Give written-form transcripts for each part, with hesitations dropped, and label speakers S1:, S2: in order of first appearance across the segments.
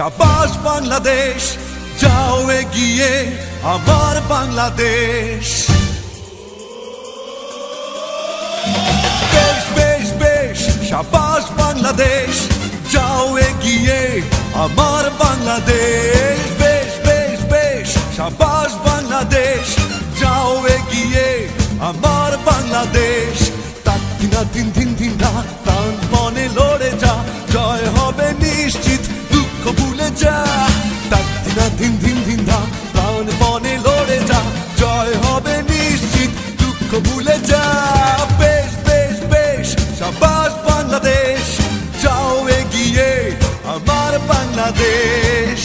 S1: শাবাশ বাংলাদেশ, যাও এগিয়ে আমার বাংলাদেশ। বেশ বেশ বেশ, শাবাশ বাংলাদেশ, যাও এগিয়ে আমার বাংলাদেশ। বেশ বেশ বেশ, শাবাশ বাংলাদেশ, যাও এগিয়ে আমার বাংলাদেশ। তাকিনা দিন দিন দিন রাত প্রাণপণে লড়ে যা, জয় হবে নিশ্চিত, দুঃখ ভুলে যা। তাকিনা দিন দিন দিন রাত প্রাণপণে লড়ে যা, জয় হবে নিশ্চিত, দুঃখ ভুলে যা। বেশ বেশ বেশ, শাবাশ বাংলাদেশ, যাও এগিয়ে আমার বাংলাদেশ।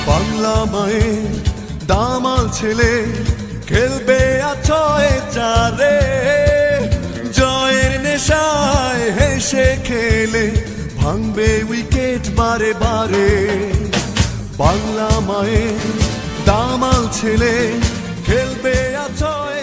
S1: বাংলা মায়ের দামাল ছেলে খেলবে আছয় চারে, জয়ের নেশায় হেসে খেলে ভাঙবে উইকেট বারে বারে। বাংলা মায়ের দামাল ছেলে খেলবে আছয়